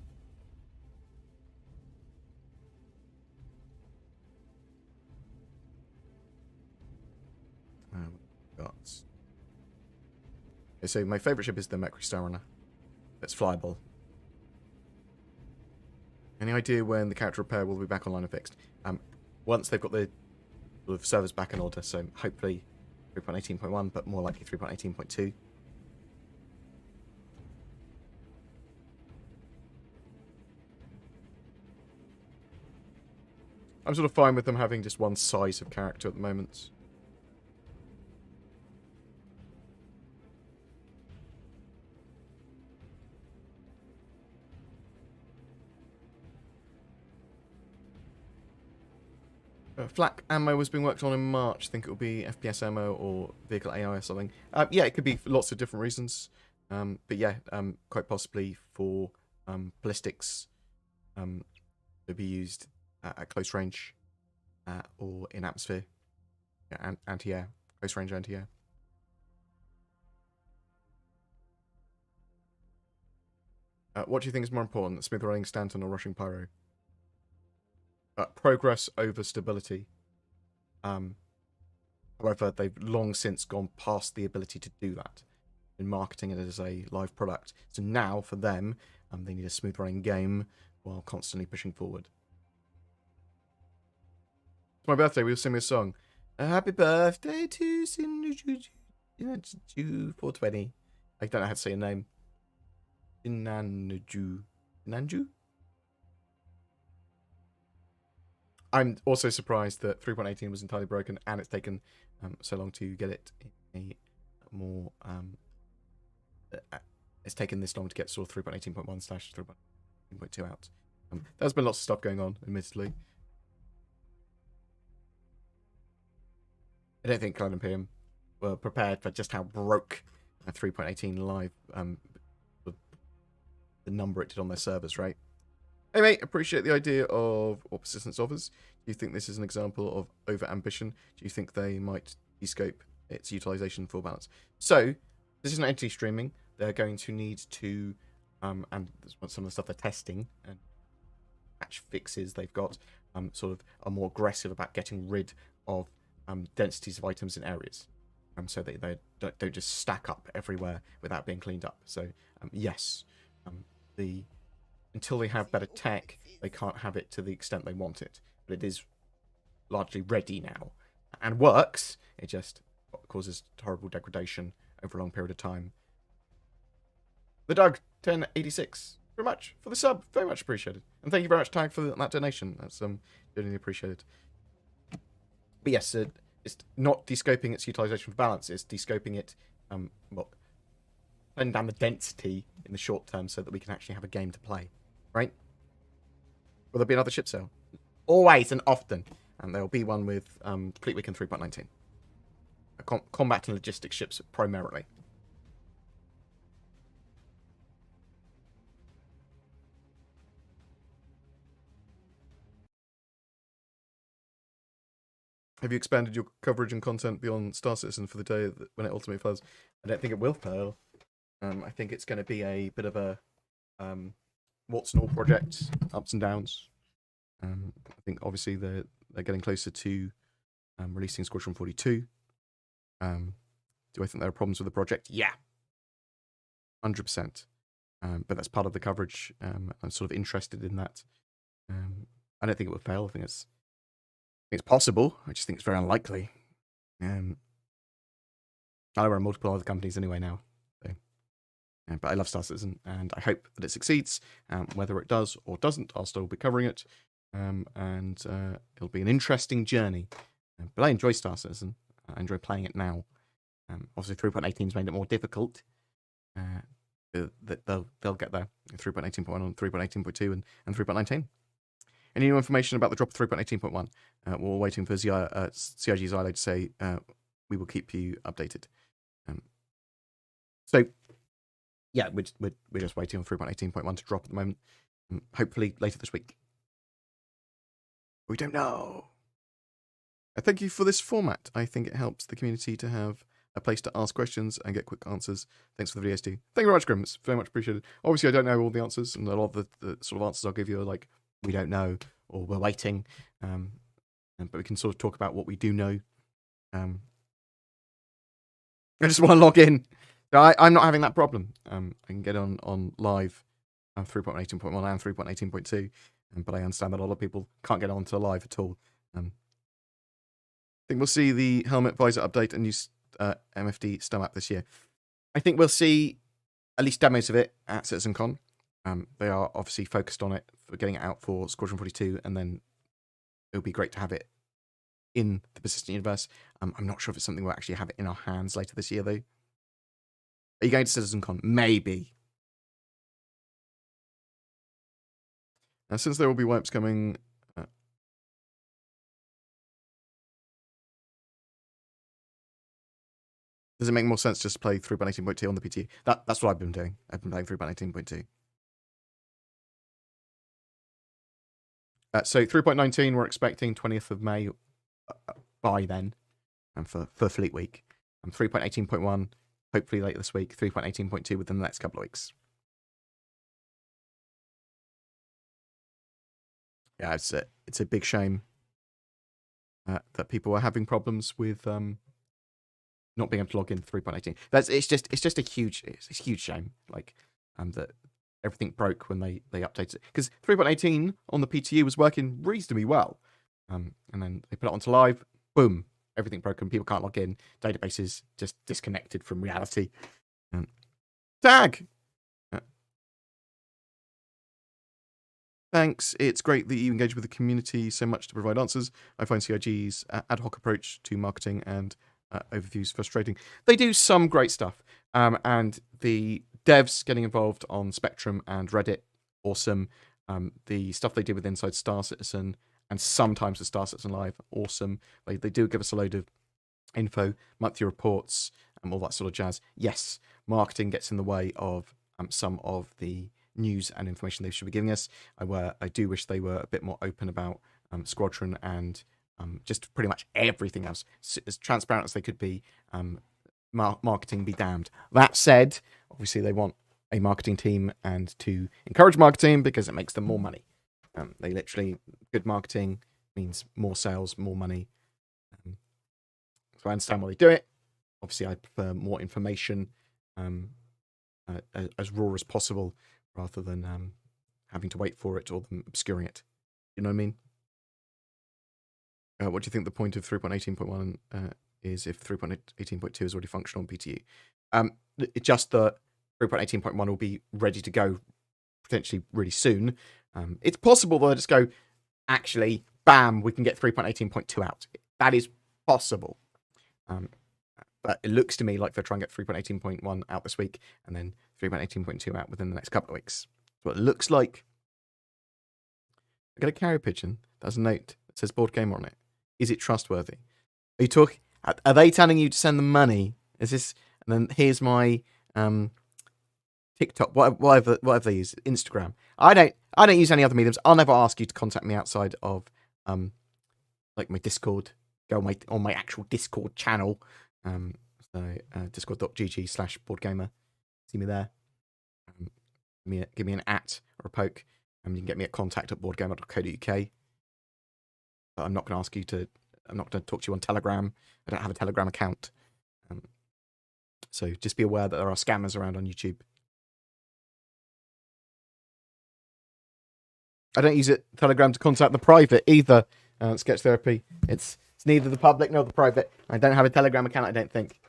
Okay, so my favourite ship is the Mercury Star Runner. It's flyable. Any idea when the character repair will be back online and fixed? Once they've got the sort of servers back in order, so hopefully 3.18.1, but more likely 3.18.2. I'm sort of fine with them having just one size of character at the moment. Flak ammo was being worked on in March. I think it will be FPS ammo or vehicle AI or something. Yeah, it could be for lots of different reasons. But yeah, quite possibly for ballistics to be used at close range or in atmosphere. Yeah, anti-air. Close range anti-air. What do you think is more important, smooth running Stanton or rushing Pyro? Progress over stability. However, they've long since gone past the ability to do that in marketing it as a live product. So now, for them, they need a smooth running game while constantly pushing forward. It's my birthday. We'll sing me a song. Happy birthday to Sinju 420. I don't know how to say your name. Inanju. Inanju? I'm also surprised that 3.18 was entirely broken and it's taken so long to get it in a more... it's taken this long to get sort of 3.18.1 / 3.18.2 out. There's been lots of stuff going on, admittedly. I don't think Cloud Imperium were prepared for just how broke 3.18 live, the number it did on their servers, right? Hey mate, appreciate the idea of what persistence offers. Do you think this is an example of over-ambition? Do you think they might descope its utilization for balance? So, this isn't entity streaming. They're going to need to, and some of the stuff they're testing and patch fixes they've got, sort of are more aggressive about getting rid of densities of items in areas. So they don't just stack up everywhere without being cleaned up. So, yes, until they have better tech, they can't have it to the extent they want it. But it is largely ready now and works. It just causes horrible degradation over a long period of time. The Doug 1086, very much for the sub, very much appreciated, and thank you very much, Tag, for that donation. That's genuinely appreciated. But yes, it's not descoping its utilization for balance. It's descoping it, well, turning down the density in the short term so that we can actually have a game to play. Right? Will there be another ship sale? always and often. And there will be one with Fleet Weekend 3.19. Combat and logistics ships primarily. Have you expanded your coverage and content beyond Star Citizen for the day when it ultimately fails? I don't think it will fail. I think it's going to be a bit of a warts and all project, ups and downs. I think obviously they're getting closer to releasing Squadron 42. Do I think there are problems with the project? Yeah, 100%. But that's part of the coverage. I'm sort of interested in that. I don't think it will fail. I think it's possible. I just think it's very unlikely. I run multiple other companies anyway now. So, but I love Star Citizen, and I hope that it succeeds. Whether it does or doesn't, I'll still be covering it. And it'll be an interesting journey. But I enjoy Star Citizen. I enjoy playing it now. Obviously, 3.18's made it more difficult. That they'll get there. 3.18.1 on 3.18.2 and 3.19. Any new information about the drop of 3.18.1? We're waiting for CIG's ILO to say we will keep you updated. So, yeah, we're just waiting on 3.18.1 to drop at the moment. Hopefully later this week. We don't know. Thank you for this format. I think it helps the community to have a place to ask questions and get quick answers. Thanks for the videos too. Thank you very much, Grim. It's very much appreciated. Obviously, I don't know all the answers, and a lot of the sort of answers I'll give you are like, we don't know, or we're waiting. But we can sort of talk about what we do know. I just want to log in. I'm not having that problem. I can get on live 3.18.1 and 3.18.2, but I understand that a lot of people can't get on to live at all. I think we'll see the helmet visor update and new MFD STEM app this year. I think we'll see at least demos of it at CitizenCon. They are obviously focused on it for getting it out for Squadron 42, and then it would be great to have it in the persistent universe. I'm not sure if it's something we'll actually have it in our hands later this year, though. Are you going to CitizenCon? Maybe. Since there will be wipes coming... does it make more sense just to play 3.18.2 on the PTU? That's what I've been doing. I've been playing 3.18.2. So 3.19, we're expecting 20th of May by then, and for Fleet Week. 3.18.1, hopefully later this week. 3.18.2 within the next couple of weeks. Yeah, it's a big shame that people are having problems with not being able to log in 3.18. It's just a huge shame. Like that everything broke when they updated it, because 3.18 on the PTU was working reasonably well, and then they put it onto live, boom, everything broken. People can't log in. Databases just disconnected from reality. Tag. Thanks. It's great that you engage with the community so much to provide answers. I find CIG's ad hoc approach to marketing and overviews frustrating. They do some great stuff, and the devs getting involved on Spectrum and Reddit, awesome. The stuff they did with Inside Star Citizen and sometimes with Star Citizen Live, awesome. They do give us a load of info, monthly reports, and all that sort of jazz. Yes, marketing gets in the way of some of the news and information they should be giving us. I do wish they were a bit more open about Squadron and just pretty much everything else, as transparent as they could be. Marketing be damned. That said, obviously they want a marketing team and to encourage marketing because it makes them more money. They literally, good marketing means more sales, more money. So I understand why they do it. Obviously, I prefer more information as raw as possible rather than having to wait for it or them obscuring it. You know what I mean? What do you think the point of 3.18.1 is if 3.18.2 is already functional on PTU? It's just that 3.18.1 will be ready to go potentially really soon. It's possible they'll just go, actually, bam, we can get 3.18.2 out. That is possible. But it looks to me like they're trying to get 3.18.1 out this week and then 3.18.2 out within the next couple of weeks. So it looks like. I get a carrier pigeon that has a note that says BoredGamer on it. Is it trustworthy? Are you talking? Are they telling you to send them money? Is this? And then here's my TikTok, whatever they use, Instagram. I don't use any other mediums. I'll never ask you to contact me outside of like my Discord. Go on my actual Discord channel. Discord.gg/BoredGamer. See me there. Give me an at or a poke. You can get me at contact@boredgamer.co.uk. But I'm not going to ask you to. I'm not going to talk to you on Telegram. I don't have a Telegram account. So just be aware that there are scammers around on YouTube. I don't use Telegram to contact the private either. Sketch Therapy. It's neither the public nor the private. I don't have a Telegram account, I don't think.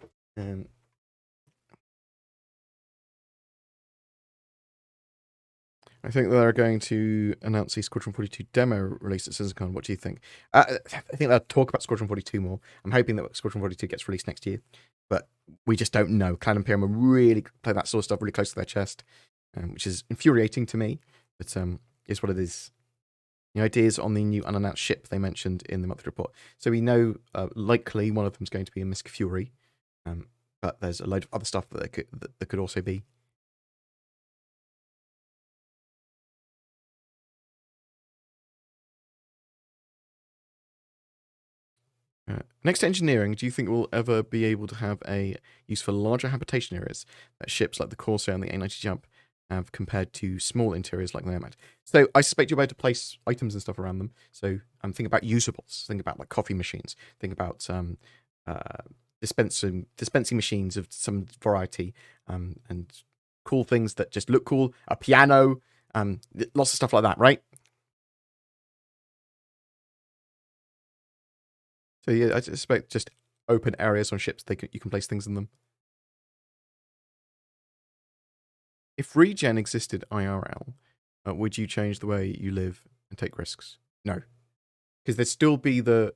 I think they're going to announce the Squadron 42 demo release at CitizenCon. What do you think? I think they'll talk about Squadron 42 more. I'm hoping that Squadron 42 gets released next year. But we just don't know. Clan Imperium are really playing that sort of stuff really close to their chest, which is infuriating to me. But is what it is. The ideas on the new unannounced ship they mentioned in the monthly report. So we know likely one of them is going to be a Misk Fury. But there's a load of other stuff that could also be. Next to engineering, do you think we'll ever be able to have a use for larger habitation areas that ships like the Corsair and the A90 Jump have compared to small interiors like the Nomad? So I suspect you'll be able to place items and stuff around them. So I'm thinking about usables. Think about like coffee machines. Think about dispensing machines of some variety, and cool things that just look cool. A piano, lots of stuff like that, right? So yeah, I suspect just open areas on ships. You can place things in them. If regen existed IRL, would you change the way you live and take risks? No, because there'd still be the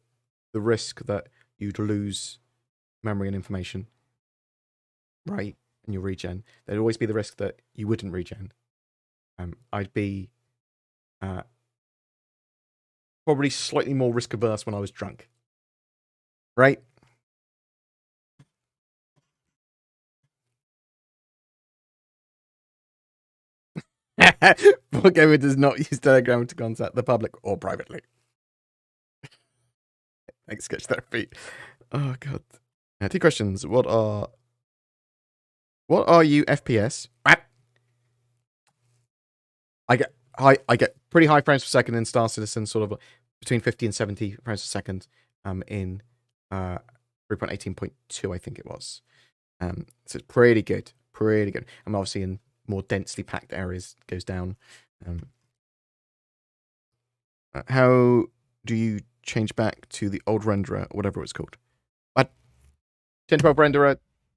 risk that you'd lose memory and information, right? And your regen. There'd always be the risk that you wouldn't regen. I'd be probably slightly more risk averse when I was drunk. Right? BoredGamer does not use Telegram to contact the public or privately. Thanks, Sketch Therapy. Oh god. 2 questions. What are you FPS? I get pretty high frames per second in Star Citizen, sort of between 50 and 70 frames per second. In 3.18.2, I think it was. So it's pretty good. Pretty good. I'm obviously in more densely packed areas, goes down. How do you change back to the old renderer, or whatever it's called? What? 1012 renderer,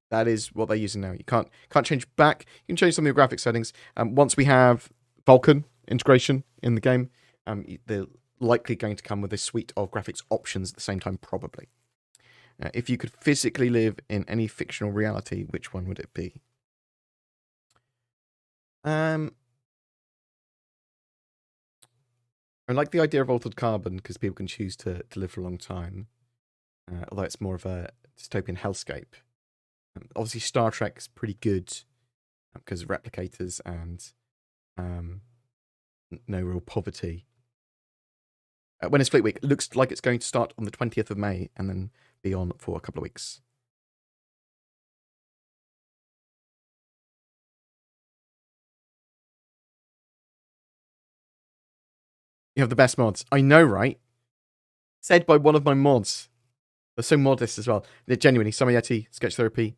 that is what they're using now. You can't change back. You can change some of your graphics settings. Once we have Vulkan integration in the game, they're likely going to come with a suite of graphics options at the same time, probably. If you could physically live in any fictional reality, which one would it be? I like the idea of altered carbon because people can choose to live for a long time, although it's more of a dystopian hellscape. Obviously, Star Trek is pretty good because of replicators and no real poverty. When it's Fleet Week, it looks like it's going to start on the 20th of May and then be on for a couple of weeks. You have the best mods. I know, right? Said by one of my mods. They're so modest as well. They're genuinely. Samayeti, Sketch Therapy,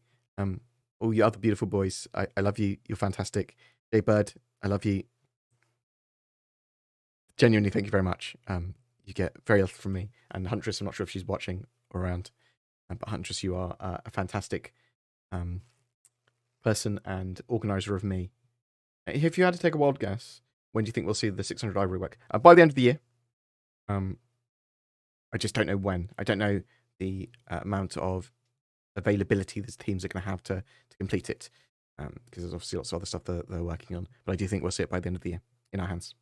all you other beautiful boys. I love you. You're fantastic. Jay Bird, I love you. Genuinely, thank you very much. You get very little from me. And Huntress, I'm not sure if she's watching or around. But Huntress, you are a fantastic person and organizer of me. If you had to take a wild guess, when do you think we'll see the 600 Ivory work? By the end of the year. I just don't know when. I don't know the amount of availability the teams are going to have to complete it. Because there's obviously lots of other stuff that they're working on. But I do think we'll see it by the end of the year in our hands.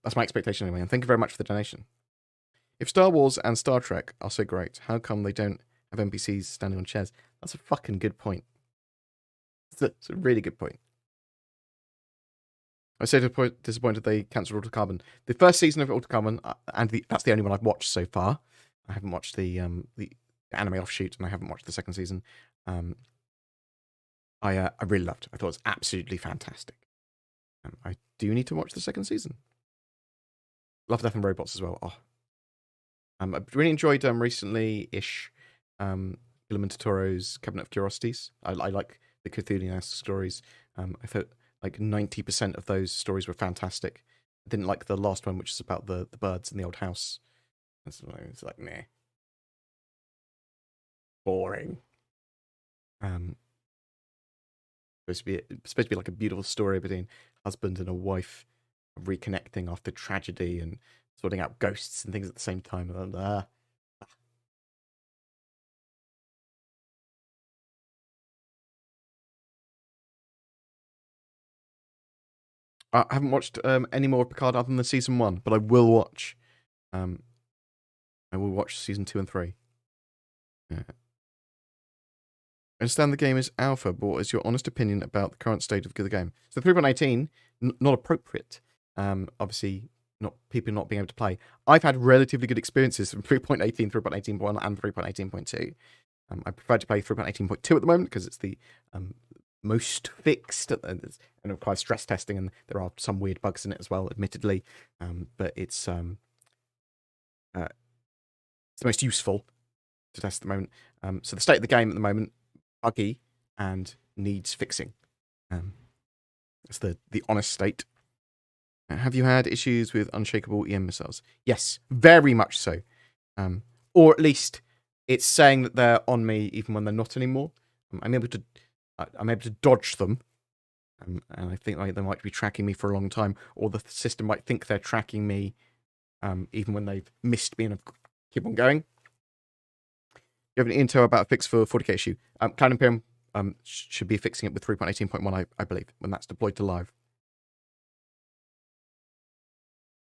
That's my expectation anyway. And thank you very much for the donation. If Star Wars and Star Trek are so great, how come they don't have NPCs standing on chairs? That's a fucking good point. It's a really good point. I was so disappointed they cancelled Altered Carbon. The first season of Altered Carbon, that's the only one I've watched so far. I haven't watched the anime offshoot, and I haven't watched the second season. I really loved it. I thought it was absolutely fantastic. I do need to watch the second season. Love Death and Robots as well. Oh. I've really enjoyed recently-ish Guillermo del Toro's Cabinet of Curiosities. I like the Cthulhu-esque stories. I thought like 90% of those stories were fantastic. I didn't like the last one, which is about the birds in the old house. It's like, meh. Boring. Supposed to be like a beautiful story between husband and a wife reconnecting after tragedy and sorting out ghosts and things at the same time. I haven't watched any more of Picard other than the season 1, but I will watch. I will watch season 2 and 3. Yeah. I understand the game is alpha, but what is your honest opinion about the current state of the game? So 3.18, not appropriate. Obviously, people not being able to play. I've had relatively good experiences from 3.18, 3.18.1, and 3.18.2. I prefer to play 3.18.2 at the moment because it's the most fixed and requires stress testing, and there are some weird bugs in it as well, admittedly. But it's the most useful to test at the moment. So the state of the game at the moment, buggy and needs fixing. That's the honest state. Have you had issues with unshakable EM missiles? Yes, very much so. Or at least it's saying that they're on me even when they're not anymore. I'm able to dodge them, and I think like they might be tracking me for a long time, or the system might think they're tracking me even when they've missed me and keep on going. You have any intel about a fix for 40k issue? Cloud Imperium should be fixing it with 3.18.1, I believe, when that's deployed to live.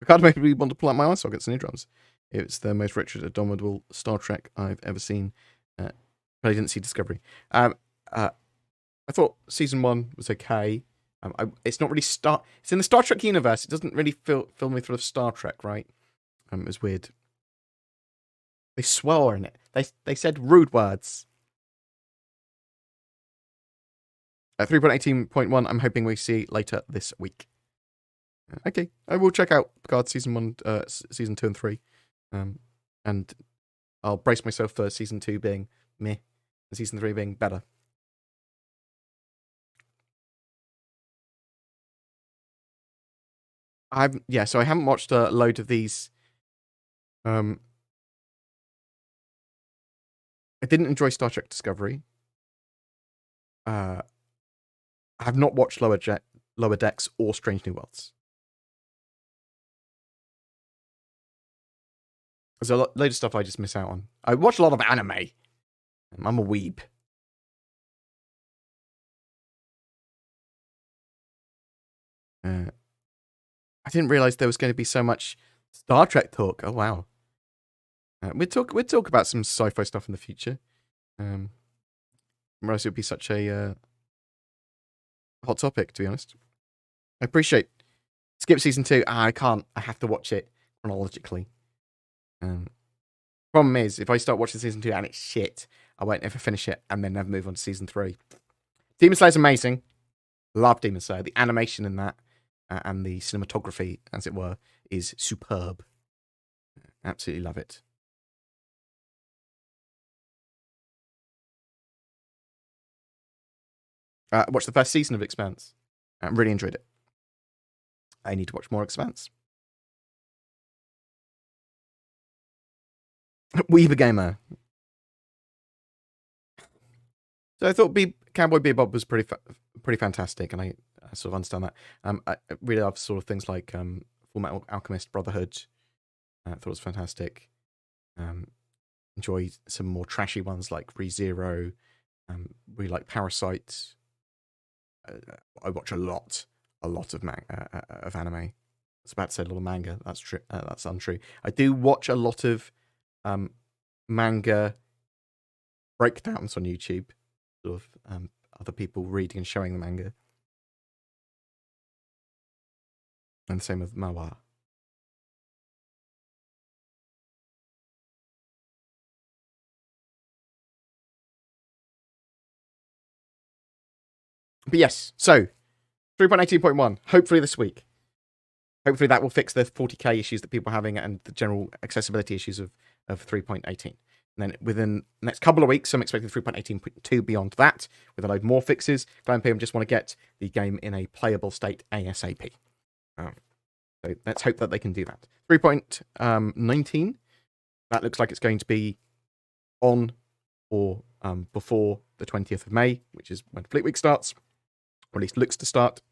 Ricardo made me want to pull out my eye sockets and eardrums. It's the most rich, abominable Star Trek I've ever seen, but I didn't see Discovery. I thought season 1 was okay. It's not really It's in the Star Trek universe. It doesn't really fill me full of Star Trek, right? It was weird. They swore in it. They said rude words. 3.18.1, I'm hoping we see later this week. Okay, I will check out Picard season 1, season 2 and 3. And I'll brace myself for season 2 being meh, and season 3 being better. So I haven't watched a load of these. I didn't enjoy Star Trek Discovery. I have not watched Lower Decks or Strange New Worlds. There's a load of stuff I just miss out on. I watch a lot of anime. I'm a weeb. I didn't realize there was going to be so much Star Trek talk. Oh wow. We'd talk about some sci-fi stuff in the future. Or else it would be such a hot topic, to be honest. I appreciate. Skip season 2. I can't. I have to watch it chronologically. Problem is, if I start watching season 2 and it's shit, I won't ever finish it and then never move on to season 3. Demon Slayer's amazing. Love Demon Slayer. The animation in that and the cinematography, as it were, is superb. Absolutely love it. Watched the first season of Expanse. I really enjoyed it. I need to watch more Expanse. BoredGamer. So I thought Cowboy Bebop was pretty fantastic, and I sort of understand that. I really love sort of things like Full Metal Alchemist Brotherhood. I thought it was fantastic. Enjoyed some more trashy ones like ReZero. Really like Parasite. I watch a lot of anime. was about to say a lot of manga. That's true. That's untrue. I do watch a lot of manga breakdowns on YouTube, sort of other people reading and showing the manga, and the same with manhwa. But yes, so 3.18.1. Hopefully this week. Hopefully that will fix the 40k issues that people are having and the general accessibility issues of 3.18. And then within the next couple of weeks, I'm expecting 3.18.2 beyond that, with a load more fixes. Glam PM just want to get the game in a playable state ASAP. So let's hope that they can do that. 3.19, that looks like it's going to be on or before the 20th of May, which is when Fleet Week starts, or at least looks to start.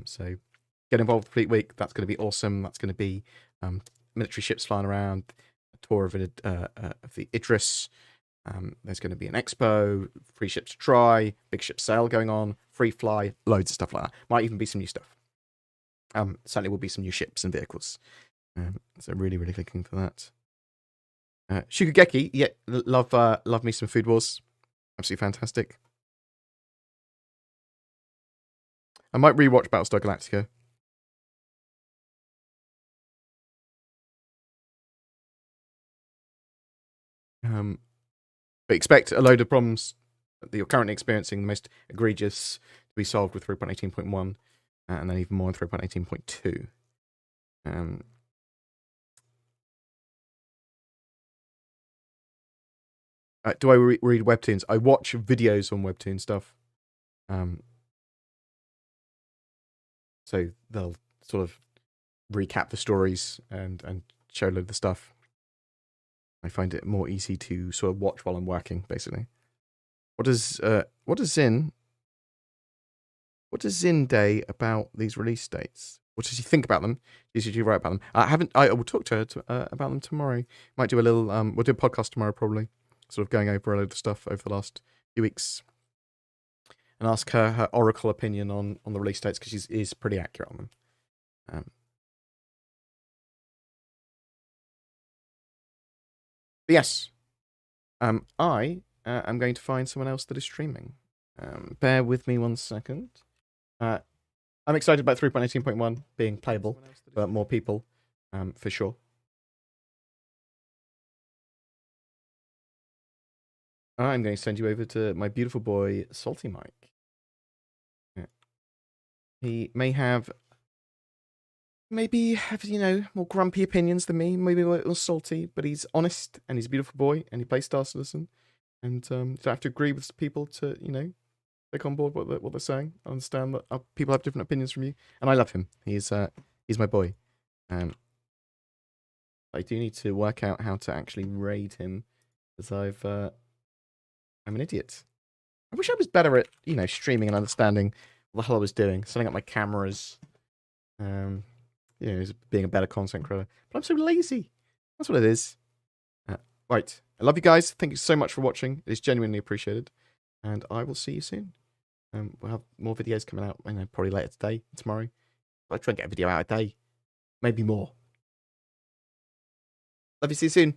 So get involved with Fleet Week. That's going to be awesome. That's going to be military ships flying around, a tour of the Idris. There's going to be an expo, free ships to try, big ship sale going on, free fly, loads of stuff like that. Might even be some new stuff. Certainly will be some new ships and vehicles. So really, really looking for that. Shukugeki, yeah, love me some Food Wars. Absolutely fantastic. I might rewatch Battlestar Galactica. But expect a load of problems that you're currently experiencing, the most egregious, to be solved with 3.18.1, and then even more in 3.18.2. Do I read webtoons? I watch videos on webtoon stuff. So they'll sort of recap the stories and show a load of the stuff. I find it more easy to sort of watch while I'm working, basically. What does Zin Day about these release dates? What does he think about them? Did you write about them? I will talk to her about them tomorrow. Might do a little we'll do a podcast tomorrow probably. Sort of going over a load of stuff over the last few weeks. And ask her oracle opinion on the release dates, because she is pretty accurate on them. But yes, I am going to find someone else that is streaming. Bear with me 1 second. I'm excited about 3.18.1 being playable, but more people, for sure. I'm going to send you over to my beautiful boy, Salty Mike. Yeah. He may have, more grumpy opinions than me, maybe a little salty, but he's honest, and he's a beautiful boy, and he plays Star Citizen, and you don't have to agree with people to, take on board what they're saying. I understand that people have different opinions from you, and I love him. He's my boy. I do need to work out how to actually raid him, because I'm an idiot. I wish I was better at, streaming and understanding what the hell I was doing, setting up my cameras, being a better content creator. But I'm so lazy. That's what it is. Right. I love you guys. Thank you so much for watching. It is genuinely appreciated. And I will see you soon. We'll have more videos coming out, probably later today, tomorrow. I'll try and get a video out a day. Maybe more. Love you. See you soon.